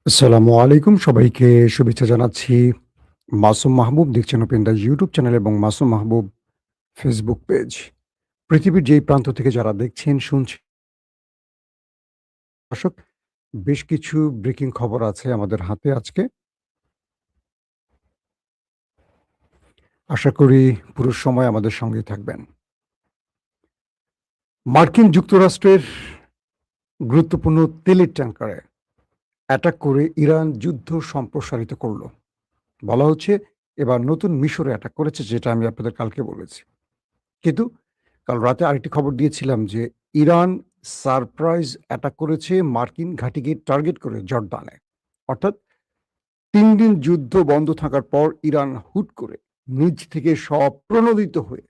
আসসালামু আলাইকুম। সবাইকে শুভেচ্ছা জানাচ্ছি। মাসুম মাহবুব দেখছেন ওপেন দ্য ইউটিউব চ্যানেল এবং মাসুম মাহবুব ফেসবুক পেজ। পৃথিবীর যেই প্রান্ত থেকে যারা দেখছেন, শুনছেন, দর্শক বেশ কিছু ব্রেকিং খবর আছে আমাদের হাতে আজকে। আশা করি পুরো সময় আমাদের সঙ্গেই থাকবেন। মার্কিন যুক্তরাষ্ট্রের গুরুত্বপূর্ণ তেলের ট্যাংকারে অ্যাটাক করে ইরান যুদ্ধ সম্প্রসারিত করল। বলা হচ্ছে এবার নতুন মিশরে অ্যাটাক করেছে, যেটা আমি আপনাদের কালকে বলেছি। কিন্তু কাল রাতে আরেকটি খবর দিয়েছিলাম যে ইরান সারপ্রাইজ অ্যাটাক করেছে মার্কিন ঘাঁটিকে টার্গেট করে জর্ডানে। অর্থাৎ ৩ দিন যুদ্ধ বন্ধ থাকার পর ইরান হুট করে নিজ থেকে স্বপ্রণোদিত হয়ে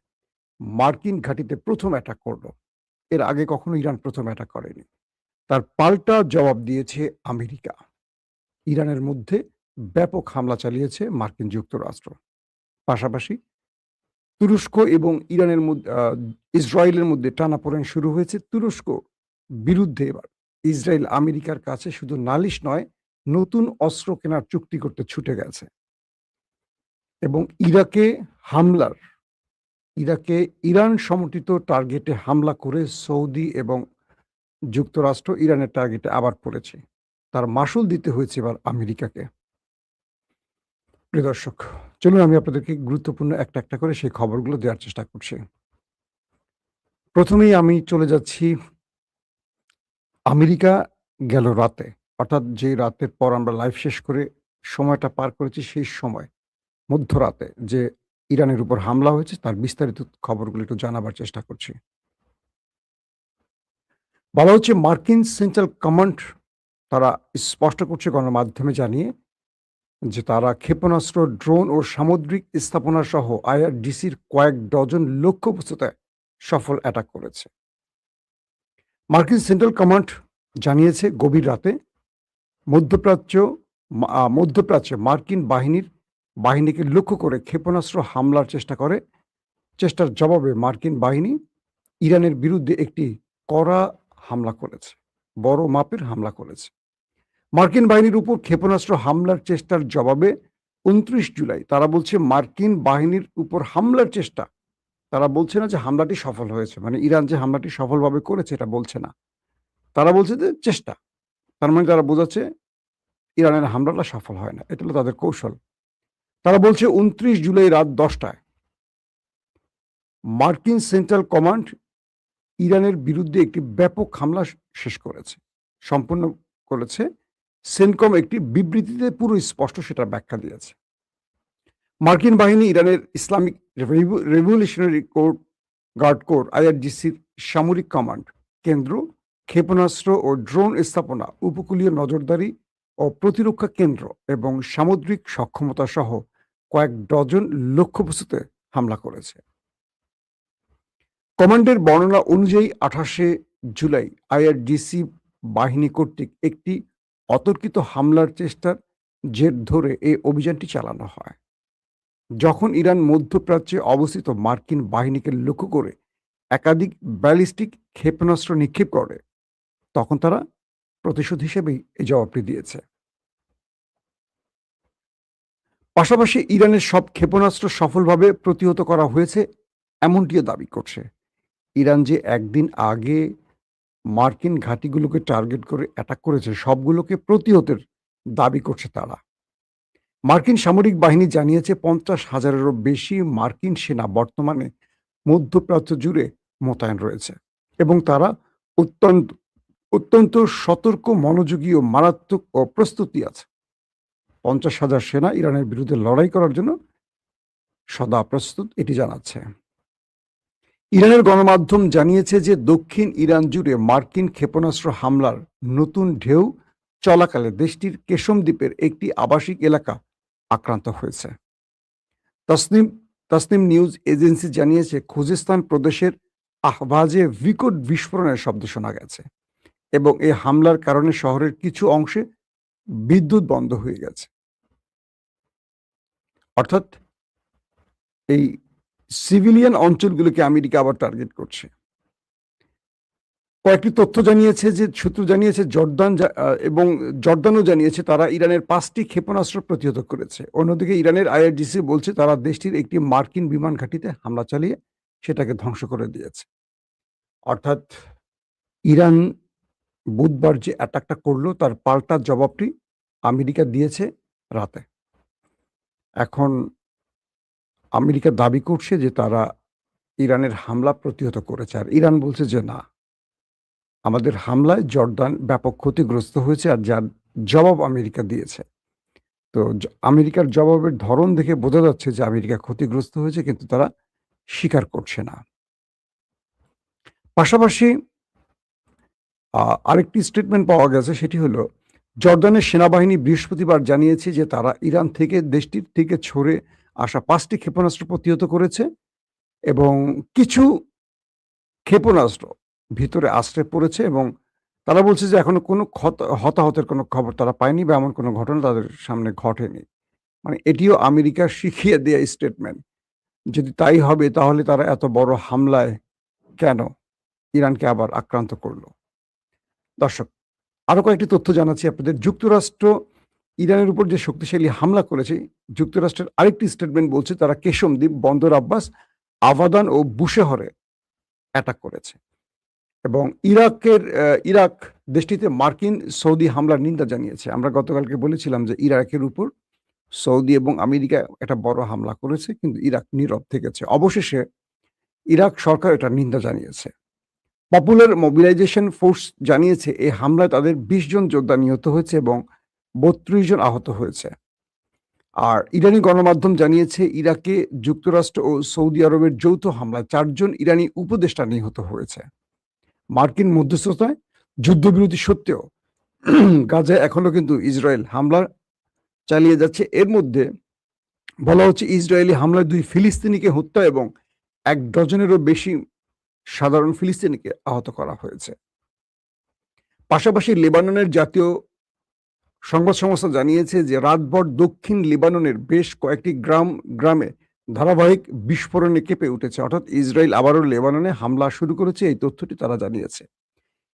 মার্কিন ঘাঁটিতে প্রথম অ্যাটাক করল। এর আগে কখনো ইরান প্রথম অ্যাটাক করেনি। তার পাল্টা জবাব দিয়েছে আমেরিকা। ইরানের মধ্যে ব্যাপক হামলা চালিয়েছে মার্কিন যুক্তরাষ্ট্র। পাশাপাশি তুরস্ক এবং ইরানের ইসরায়েলের মধ্যে টানাপোড়েন শুরু হয়েছে। তুরস্ক বিরুদ্ধে এবার ইসরায়েল আমেরিকার কাছে শুধু নালিশ নয়, নতুন অস্ত্র কেনার চুক্তি করতে ছুটে গেছে। এবং ইরাকে ইরান সমর্থিত টার্গেটে হামলা করে সৌদি এবং যুক্তরাষ্ট্র ইরানের টার্গেটে আবার পড়েছে। তার মাশুল দিতে হয়েছে এবার আমেরিকাকে। প্রিয় দর্শক, চলুন আমি আপনাদেরকে গুরুত্বপূর্ণ একটা করে সেই খবরগুলো দেওয়ার চেষ্টা করছি। প্রথমেই আমি চলে যাচ্ছি আমেরিকা গেল রাতে, অর্থাৎ যে রাতের পর আমরা লাইভ শেষ করে সময়টা পার করেছি, সেই সময় মধ্যরাতে যে ইরানের উপর হামলা হয়েছে তার বিস্তারিত খবরগুলো একটু জানাবার চেষ্টা করছি। বলা হচ্ছে মার্কিন সেন্ট্রাল কমান্ড তারা স্পষ্ট করছে গণমাধ্যমে জানিয়ে যে তারা ক্ষেপণাস্ত্র, ড্রোন ও সামুদ্রিক স্থাপনা সহ আইআরডিসির কয়েক ডজন লক্ষ্যবস্তুতে সফল অ্যাটাক করেছে। মার্কিন সেন্ট্রাল কমান্ড জানিয়েছে গভীর রাতে মধ্যপ্রাচ্য মধ্যপ্রাচ্যে মার্কিন বাহিনীকে লক্ষ্য করে ক্ষেপণাস্ত্র হামলার চেষ্টার জবাবে মার্কিন বাহিনী ইরানের বিরুদ্ধে একটি কড়া হামলা করেছে, বড় মাপের হামলা করেছে। মার্কিন বাহিনীর উপর ক্ষেপণাস্ত্র হামলার চেষ্টার জবাবে ২৯ জুলাই তারা বলছে মার্কিন বাহিনীর উপর হামলার চেষ্টা, তারা বলছে না যে হামলাটি সফল হয়েছে, মানে ইরান যে হামলাটি সফলভাবে করেছে এটা বলছে না, তারা বলছে যে চেষ্টা। তার মানে তারা বোঝাচ্ছে ইরানের হামলাটা সফল হয় না, এটা হলো তাদের কৌশল। তারা বলছে ২৯ জুলাই রাত ১০টায় মার্কিন সেন্ট্রাল কমান্ড ইরানের বিরুদ্ধে একটি ব্যাপক হামলা শেষ করেছে, সম্পূর্ণ করেছে। সেনকম একটি বিবৃতিতে পুরো স্পষ্ট সেটা ব্যাখ্যা দিয়েছে। মার্কিন বাহিনী ইরানের ইসলামিক রেভলিউশনারি গার্ড কোর আইআরজিসির সামরিক কমান্ড কেন্দ্র, ক্ষেপণাস্ত্র ও ড্রোন স্থাপনা, উপকূলীয় নজরদারি ও প্রতিরক্ষা কেন্দ্র এবং সামুদ্রিক সক্ষমতা সহ কয়েক ডজন লক্ষ্যবস্তুতে হামলা করেছে। কমান্ডের বর্ণনা অনুযায়ী ২৮শে জুলাই আইআরডিসি বাহিনী কর্তৃক একটি অতর্কিত হামলার চেষ্টার জের ধরে এই অভিযানটি চালানো হয়। যখন ইরান মধ্যপ্রাচ্যে অবস্থিত মার্কিন বাহিনীকে লক্ষ্য করে একাধিক ব্যালিস্টিক ক্ষেপণাস্ত্র নিক্ষেপ করে, তখন তারা প্রতিশোধ হিসেবেই এই জবাবটি দিয়েছে। পাশাপাশি ইরানের সব ক্ষেপণাস্ত্র সফলভাবে প্রতিহত করা হয়েছে এমনটিও দাবি করছে। ইরান যে একদিন আগে মার্কিন ঘাঁটিগুলোকে টার্গেট করে অ্যাটাক করেছে, সবগুলোকে প্রতিহতের দাবি করছে তারা। মার্কিন সামরিক বাহিনী জানিয়েছে ৫০,০০০-এরও বেশি মার্কিন সেনা বর্তমানে মধ্যপ্রাচ্য জুড়ে মোতায়েন রয়েছে এবং তারা অত্যন্ত অত্যন্ত সতর্ক, মনোযোগী ও মারাত্মক প্রস্তুতি আছে। ৫০,০০০ সেনা ইরানের বিরুদ্ধে লড়াই করার জন্য সদা প্রস্তুত, এটি জানাচ্ছে। ইরানের গণমাধ্যম জানিয়েছে যে দক্ষিণ ইরান জুড়ে মার্কিন ক্ষেপণাস্ত্র হামলার নতুন ঢেউ চলাকালে দেশটির কেশম দ্বীপের একটি আবাসিক এলাকা আক্রান্ত হয়েছে। তাসনিম তাসনিম নিউজ এজেন্সি জানিয়েছে খুজেস্তান প্রদেশের আহবাজে বিকট বিস্ফোরণের শব্দ শোনা গেছে এবং এই হামলার কারণে শহরের কিছু অংশে বিদ্যুৎ বন্ধ হয়ে গেছে। অর্থাৎ এই সিভিলিয়ান অঞ্চলগুলোকে আমেরিকা আবার টার্গেট করছে। কয়েকটি তথ্য জানিয়েছে, যে সূত্র জানিয়েছে এবং জর্দানও জানিয়েছে তারা ইরানের 5টি ক্ষেপণাস্ত্র প্রতিহত করেছে। অন্যদিকে ইরানের আইআরজিসি বলছে তারা দেশটির একটি মার্কিন বিমান ঘাঁটিতে হামলা চালিয়ে সেটাকে ধ্বংস করে দিয়েছে। অর্থাৎ ইরান বুধবার যে অ্যাটাকটা করলো তার পাল্টা জবাবটি আমেরিকা দিয়েছে রাতে। এখন আমেরিকা দাবি করছে যে তারা ইরানের হামলা প্রতিহত করেছে, আর ইরান বলছে যে না, আমাদের হামলায় জর্দান ব্যাপক ক্ষতিগ্রস্ত হয়েছে, আর যার জবাব আমেরিকা দিয়েছে। তো আমেরিকার জবাবের ধরন দেখে বোঝা যাচ্ছে যে আমেরিকা ক্ষতিগ্রস্ত হয়েছে, কিন্তু তারা স্বীকার করছে না। পাশাপাশি আরেকটি স্টেটমেন্ট পাওয়া গেছে, সেটি হলো জর্দানের সেনাবাহিনী বৃহস্পতিবার জানিয়েছে যে তারা ইরান থেকে দেশটির থেকে ছড়ে আসা 5টি ক্ষেপণাস্ত্র প্রতিহত করেছে এবং কিছু ক্ষেপণাস্ত্র ভিতরে আশ্রয় পড়েছে, এবং তারা বলছে যে এখনো কোনো হতাহতের কোনো খবর তারা পায়নি বা এমন কোনো ঘটনা তাদের সামনে ঘটেনি। মানে এটিও আমেরিকার শিখিয়ে দেয়া স্টেটমেন্ট। যদি তাই হবে তাহলে তারা এত বড় হামলায় কেন ইরানকে আবার আক্রান্ত করল? দর্শক, আরো কয়েকটি তথ্য জানাচ্ছি আপনাদের। যুক্তরাষ্ট্র ইরানের উপর যে শক্তিশালী হামলা করেছে, যুক্তরাষ্ট্রের আরেকটি স্টেটমেন্ট বলছে তারা কেশম দ্বীপ, বন্দর আব্বাস, আবাদান ও বুশেহরে অ্যাটাক করেছে। এবং ইরাক দেশটিতে মার্কিন সৌদি হামলার নিন্দা জানিয়েছে। আমরা গতকালকে বলেছিলাম যে ইরাকের উপর সৌদি এবং আমেরিকা একটা বড় হামলা করেছে, কিন্তু ইরাক নীরব থেকেছে। অবশেষে ইরাক সরকার এটা নিন্দা জানিয়েছে। পপুলার মোবিলাইজেশন ফোর্স জানিয়েছে এই হামলায় তাদের 20 জন যোদ্ধা নিহত হয়েছে এবং 32 জন আহত হয়েছে। আর ইরানি গণমাধ্যম জানিয়েছে ইরাকে যুক্তরাষ্ট্র ও সৌদি আরবের যৌথ হামলায় 4 জন ইরানি উপদেষ্টা নিহত হয়েছে। মার্কিন মধ্যস্থতায় যুদ্ধবিরতি সত্ত্বেও গাজায় এখনো কিন্তু ইসরায়েল হামলা চালিয়ে যাচ্ছে। এর মধ্যে বলা হচ্ছে ইসরায়েলি হামলায় 2 ফিলিস্তিনিকে হত্যা এবং 1 ডজনেরও বেশি সাধারণ ফিলিস্তিনিকে আহত করা হয়েছে। পাশাপাশি লেবাননের জাতীয় সংবাদ সংস্থা জানিয়েছে যে রাতভর দক্ষিণ লেবাননের বেশ কয়েকটি গ্রামে ধারাবাহিক বিস্ফোরণে কেঁপে উঠেছে। অর্থাৎ ইসরায়েল আবারও লেবাননে হামলা শুরু করেছে, এই তথ্যটি তারা জানিয়েছে।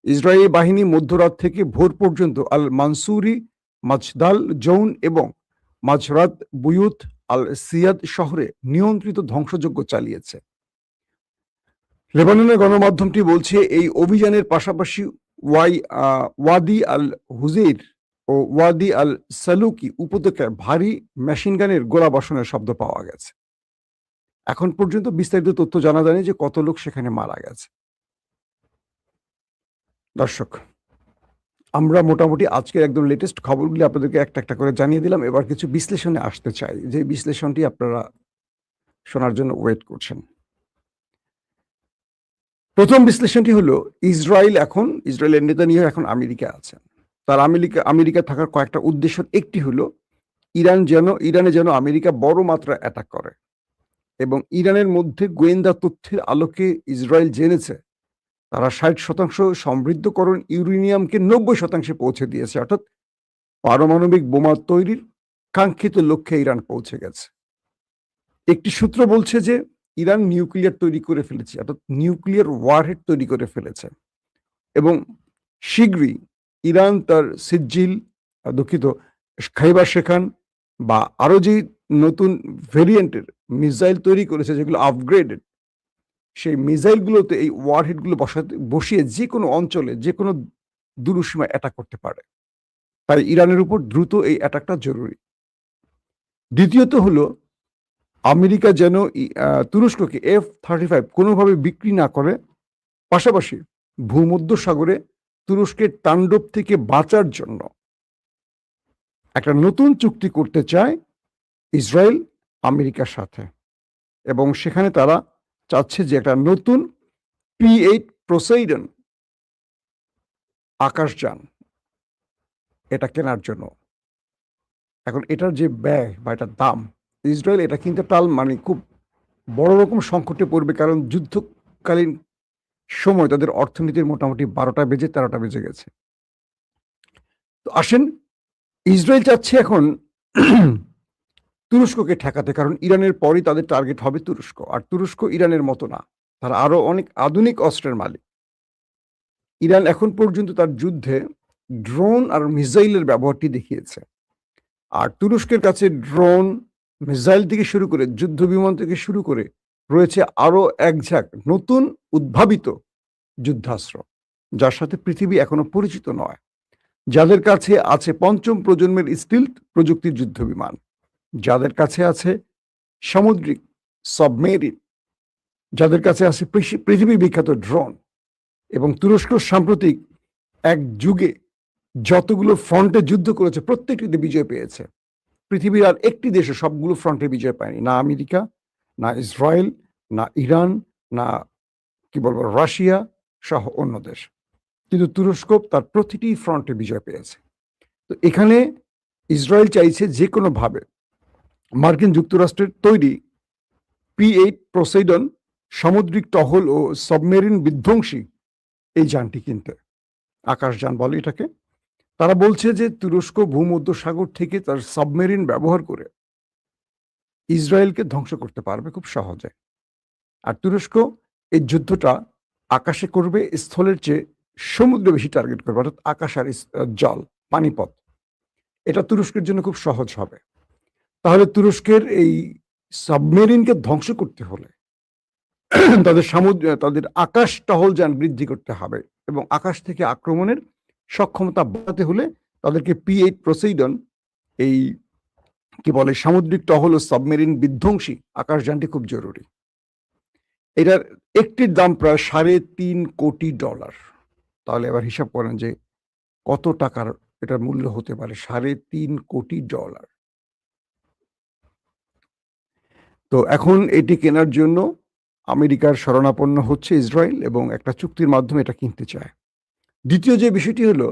ইসরায়েলি বাহিনী মধ্যরাত থেকে ভোর পর্যন্ত আল মানসুরি, মাজদাল জৌন এবং মাজরাত বুয়ুত আল সিয়াদ শহরে নিয়ন্ত্রিত ধ্বংসযজ্ঞ চালিয়েছে। লেবাননের গণমাধ্যমটি বলছে এই অভিযানের পাশাপাশি ওয়াদি আল হুজেইর ও ওয়াদি আল সালুকি উপত্যকায় ভারী মেশিনগানের গোলাবর্ষণের শব্দ পাওয়া গেছে। এখন পর্যন্ত বিস্তারিত তথ্য জানা যায়নি যে কত লোক সেখানে মারা গেছে। দর্শক, আমরা মোটামুটি আজকের একদম লেটেস্ট খবরগুলি আপনাদেরকে একটা একটা করে জানিয়ে দিলাম। এবার কিছু বিশ্লেষণে আসতে চাই, যে বিশ্লেষণটি আপনারা শোনার জন্য ওয়েট করছেন। প্রথম বিশ্লেষণটি হলো ইসরায়েলের নেতানিয়াহু এখন আমেরিকা আছেন। তার আমেরিকা থাকার কয়েকটা উদ্দেশ্য। একটি হলো ইরানে যেন আমেরিকা বড় মাত্রা অ্যাটাক করে, এবং ইরানের মধ্যে গোয়েন্দা তথ্যের আলোকে ইসরায়েল জেনেছে তারা 60% সমৃদ্ধকরণ ইউরেনিয়ামকে 90% পৌঁছে দিয়েছে। অর্থাৎ পারমাণবিক বোমা তৈরির কাঙ্ক্ষিত লক্ষ্যে ইরান পৌঁছে গেছে। একটি সূত্র বলছে যে ইরান নিউক্লিয়ার তৈরি করে ফেলেছে, অর্থাৎ নিউক্লিয়ার ওয়ারহেড তৈরি করে ফেলেছে, এবং শীঘ্রই ইরান তার খাইবার শেখান বা আরো যে নতুন ভেরিয়েন্টের মিসাইল তৈরি করেছে যেগুলো আপগ্রেডেড, সেই মিসাইলগুলোতে এই ওয়ারহেডগুলো বসিয়ে যে কোনো অঞ্চলে যে কোনো দূরসীমায় অ্যাটাক করতে পারে। তাই ইরানের উপর দ্রুত এই অ্যাটাকটা জরুরি। দ্বিতীয়ত হলো আমেরিকা যেন তুরস্ককে F-35 কোনোভাবে বিক্রি না করে, পাশাপাশি ভূমধ্যসাগরে তুরস্কের তাণ্ডব থেকে বাঁচার জন্য একটা নতুন চুক্তি করতে চায় ইসরায়েল আমেরিকার সাথে, এবং সেখানে তারা চাচ্ছে যে একটা নতুন P-8 পোসাইডন আকাশযান এটা কেনার জন্য। এখন এটার যে ব্যয় বা এটার দাম, ইসরায়েল এটা কিনতে মানে খুব বড় রকম সংকটে পড়বে, কারণ যুদ্ধকালীন সময় তাদের অর্থনীতির মোটামুটি 12টা বেজে 13টা বেজে গেছে। তো আসেন, ইসরায়েল চাচ্ছে এখন তুরস্ককে ঠেকাতে, কারণ ইরানের পরই তাদের টার্গেট হবে তুরস্ক, আর তুরস্ক ইরানের মতো না, তারা আরো অনেক আধুনিক অস্ত্রের মালিক। ইরান এখন পর্যন্ত তার যুদ্ধে ড্রোন আর মিসাইলের ব্যবহারটি দেখিয়েছে। আর তুরস্কের কাছে ড্রোন, মিসাইল থেকে শুরু করে যুদ্ধ বিমান থেকে শুরু করে রয়েছে আরো এক ঝাঁক নতুন উদ্ভাবিত যুদ্ধাস্ত্র, যার সাথে পৃথিবী এখনো পরিচিত নয়। যাদের কাছে আছে পঞ্চম প্রজন্মের স্টিলথ প্রযুক্তির যুদ্ধ বিমান, যাদের কাছে আছে সামুদ্রিক সাবমেরিন, যাদের কাছে আছে পৃথিবী বিখ্যাত ড্রোন। এবং তুরস্ক সাম্প্রতিক এক যুগে যতগুলো ফ্রন্টে যুদ্ধ করেছে প্রত্যেকটিতে বিজয় পেয়েছে। পৃথিবীর আর একটি দেশে সবগুলো ফ্রন্টে বিজয় পায়নি, না আমেরিকা, না ইসরায়েল, না ইরান, না কি বলবো রাশিয়া সহ অন্য দেশ, কিন্তু তুরস্ক তার প্রতিটি ফ্রন্টে বিজয় পেয়েছে। তো এখানে ইসরায়েল চাইছে যে কোনোভাবে মার্কিন যুক্তরাষ্ট্রের তৈরি P-8 পোসাইডন সামুদ্রিক টহল ও সাবমেরিন বিধ্বংসী এই যানটি কিনতে, আকাশযান বলে এটাকে। তারা বলছে যে তুরস্ক ভূমধ্যসাগর থেকে তার সাবমেরিন ব্যবহার করে ইসরায়েলকে ধ্বংস করতে পারবে খুব সহজে। আর তুরস্ক এই যুদ্ধটা আকাশে করবে, স্থলের চেয়ে সমুদ্রে বেশি টার্গেট করবে, অর্থাৎ আকাশ আর জল, পানিপথ। এটা তুরস্কের জন্য খুব সহজ হবে। তাহলে তুরস্কের এই সাবমেরিনকে ধ্বংস করতে হলে তাদের আকাশ টহল যান বৃদ্ধি করতে হবে, এবং আকাশ থেকে আক্রমণের সক্ষমতা বাড়াতে হলে তাদেরকে P-8 পোসাইডন এই কি বলে সামুদ্রিক টহল ও সাবমেরিন বিধ্বংসী আকাশযানটি খুব জরুরি। এটার একটির দাম প্রায় $3.5 কোটি। তাহলে এবার হিসাব করেন যে কত টাকার এটার মূল্য হতে পারে, $3.5 কোটি। তো এখন এটি কেনার জন্য আমেরিকার শরণাপন্ন হচ্ছে ইসরায়েল, এবং একটা চুক্তির মাধ্যমে এটা কিনতে চায়। দ্বিতীয় যে বিষয়টি হলো,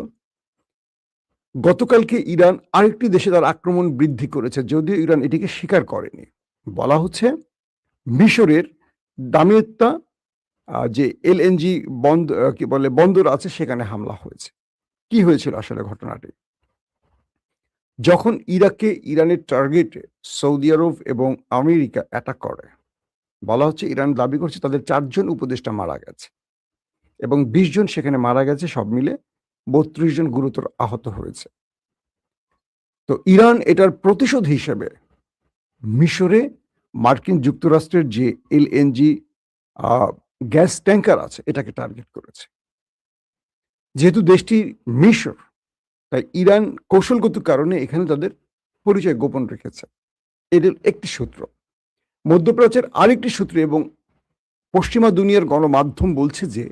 গতকালকে ইরান আরেকটি দেশে তার আক্রমণ বৃদ্ধি করেছে, যদিও ইরান এটিকে স্বীকার করেনি। বলা হচ্ছে মিশরের দামিয়েত্তা যে LNG বন্দর আছে সেখানে হামলা হয়েছে। কি হয়েছিল আসলে ঘটনাটি? যখন ইরাকে ইরানের টার্গেটে সৌদি আরব এবং আমেরিকা অ্যাটাক করে, বলা হচ্ছে ইরান দাবি করছে তাদের 4 জন উপদেষ্টা মারা গেছে এবং 20 জন সেখানে মারা গেছে, সব মিলে 32 জন গুরুতর আহত হয়েছে। তো ইরান এটার প্রতিশোধ হিসেবে মিশরে মার্কিন যুক্তরাষ্ট্রের যে LNG গ্যাস ট্যাঙ্কার আছে এটাকে টার্গেট করেছে। যেহেতু দেশটি মিশর, তাই ইরান কৌশলগত কারণে এখানে তাদের পরিচয় গোপন রেখেছে। এদের একটি সূত্র। মধ্যপ্রাচ্যের আরেকটি সূত্র এবং পশ্চিমা দুনিয়ার গণমাধ্যম বলছে যে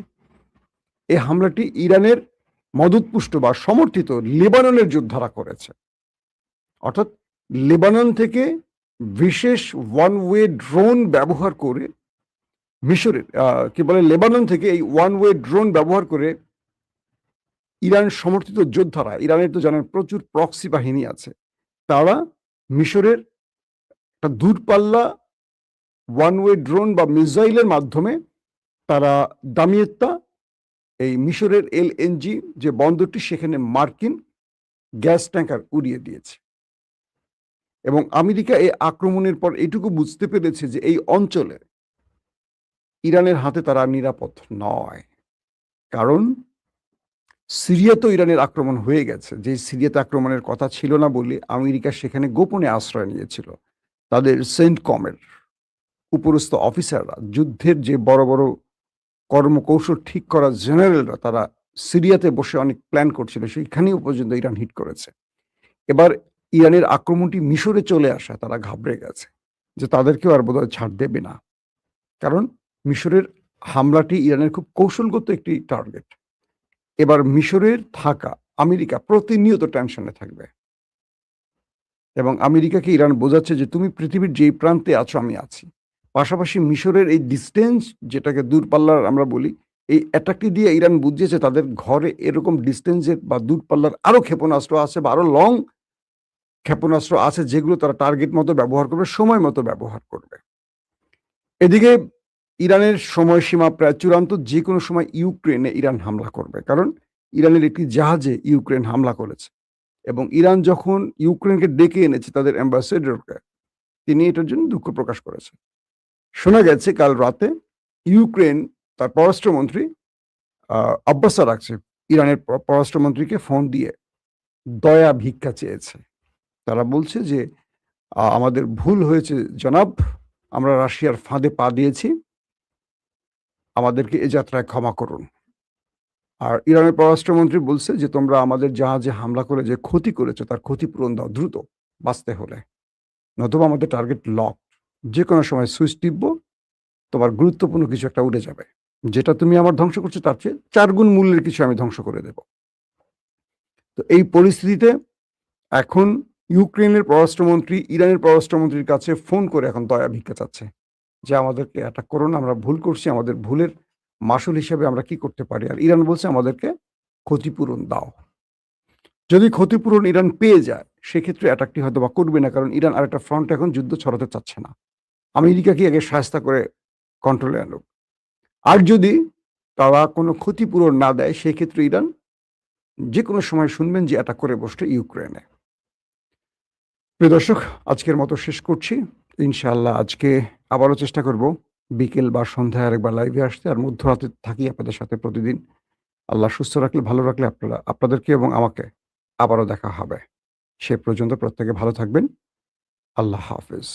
এই হামলাটি ইরানের মদতপুষ্ট বা সমর্থিত লেবাননের যোদ্ধারা করেছে। অর্থাৎ লেবানন থেকে বিশেষ ওয়ান ওয়ে ড্রোন ব্যবহার করে মিশরের লেবানন থেকে এই ওয়ান ওয়ে ড্রোন ব্যবহার করে ইরান সমর্থিত যোদ্ধারা, ইরানের তো জানেন প্রচুর প্রক্সি বাহিনী আছে, তারা মিশরের একটা দূরপাল্লা ওয়ান ওয়ে ড্রোন বা মিসাইলের মাধ্যমে তারা দামিয়েত্তা এই মিশরের LNG যে বন্দরটি সেখানে মার্কিন গ্যাস ট্যাঙ্কার উড়িয়ে দিয়েছে। এবং আমেরিকা এই আক্রমণের পর এটুকু বুঝতে পেরেছে যে এই অঞ্চলে ইরানের হাতে তারা নিরাপদ নয়, কারণ সিরিয়া তো ইরানের আক্রমণ হয়ে গেছে। যে সিরিয়াতে আক্রমণের কথা ছিল না বলে আমেরিকা সেখানে গোপনে আশ্রয় নিয়েছিল। তাদের সেন্টকমের উপরস্থ অফিসাররা, যুদ্ধের যে বড় বড় কর্মকৌশল ঠিক করা জেনারেলরা, তারা সিরিয়াতে বসে অনেক প্ল্যান করছিল, সেইখানেও পর্যন্ত ইরান হিট করেছে। এবার ইরানের আক্রমণটি মিশরে চলে আসা, তারা ঘাবড়ে গেছে যে তাদেরকেও আর বোধহয় ছাড় দেবে না, কারণ মিশরের হামলাটি ইরানের খুব কৌশলগত একটি টার্গেট। এবার মিশরের থাকা আমেরিকা প্রতিনিয়ত টেনশনে থাকবে, এবং আমেরিকাকে ইরান বোঝাচ্ছে যে তুমি পৃথিবীর যেই প্রান্তে আছো আমি আছি। পাশাপাশি মিশরের এই ডিস্টেন্স, যেটাকে দূরপাল্লার আমরা বলি, এই অ্যাটাকটি দিয়ে ইরান বুঝিয়েছে তাদের ঘরে এরকম ডিস্টেন্সের বা দূরপাল্লার আরো ক্ষেপণাস্ত্র আছে বা আরো লং ক্ষেপণাস্ত্র আছে, যেগুলো তারা টার্গেট মতো ব্যবহার করবে, সময় মতো ব্যবহার করবে। এদিকে ইরানের সময়সীমা প্রায় চূড়ান্ত, যে কোনো সময় ইউক্রেনে ইরান হামলা করবে, কারণ ইরানের একটি জাহাজে ইউক্রেন হামলা করেছে, এবং ইরান যখন ইউক্রেনকে ডেকে এনেছে তাদের অ্যাম্বাসেডরকে, তিনি এটার জন্য দুঃখ প্রকাশ করেছেন। শোনা গেছে কাল রাতে ইউক্রেন তার পররাষ্ট্রমন্ত্রী আব্বাস আরাকচি ইরানের পররাষ্ট্রমন্ত্রীকে ফোন দিয়ে দয়া ভিক্ষা চেয়েছে। তারা বলছে যে, আমাদের ভুল হয়েছে জনাব। আমরা রাশিয়ার ফাঁদে পা দিয়েছি। আমাদেরকে এ যাত্রায় ক্ষমা করুন। আর ইরানের পররাষ্ট্রমন্ত্রী বলছে যে, তোমরা আমাদের জাহাজে হামলা করে যে ক্ষতি করেছো তার ক্ষতিপূরণ দাও দ্রুত, বাঁচতে হলে। নতুবা আমাদের টার্গেট লকড। যেকোনো সময় সুইচ টিপবো, তোমার গুরুত্বপূর্ণ কিছু একটা উড়ে যাবে। যেটা তুমি আমার ধ্বংস করছো তার চেয়ে ৪ গুণ মূল্যের কিছু আমি ধ্বংস করে দেব। তো এই পরিস্থিতিতে এখন ইউক্রেনের পররাষ্ট্রমন্ত্রী ইরানের পররাষ্ট্রমন্ত্রীর কাছে ফোন করে এখন দয়া ভিক্ষা চাচ্ছে। যে আমাদেরকে অ্যাটাক করো না, আমরা ভুল করছি। আমাদের ভুলের মাসুল হিসেবে আমরা কি করতে পারি? আর ইরান বলছে আমাদেরকে ক্ষতিপূরণ দাও। যদি ক্ষতিপূরণ ইরান পেয়ে যায়, সেক্ষেত্রে অ্যাটাকটি হয়তোবা করবে না। কারণ ইরান আরেকটা ফ্রন্টে এখন যুদ্ধ ছড়াতে চাচ্ছে না। আমেরিকাকে আগে শায়েস্তা করে কন্ট্রোলে আনুক। আর যদি তারা কোনো ক্ষতিপূরণ না দেয়, সেক্ষেত্রে ইরান যেকোনো সময় শুনবেন যে অ্যাটাক করে বসছে ইউক্রেনে। প্রিয় দর্শক, আজকের মতো শেষ করছি। ইনশাআল্লাহ আজকে আবারও চেষ্টা করব বিকেল বা সন্ধ্যায় আরেকবার লাইভে আসতে। আর মধ্যরাতে থাকি আপনাদের সাথে প্রতিদিন। আল্লাহ সুস্থ রাখলে, ভালো রাখলে আপনাদেরকে এবং আমাকে আবারও দেখা হবে। সে পর্যন্ত প্রত্যেকে ভালো থাকবেন। আল্লাহ হাফেজ।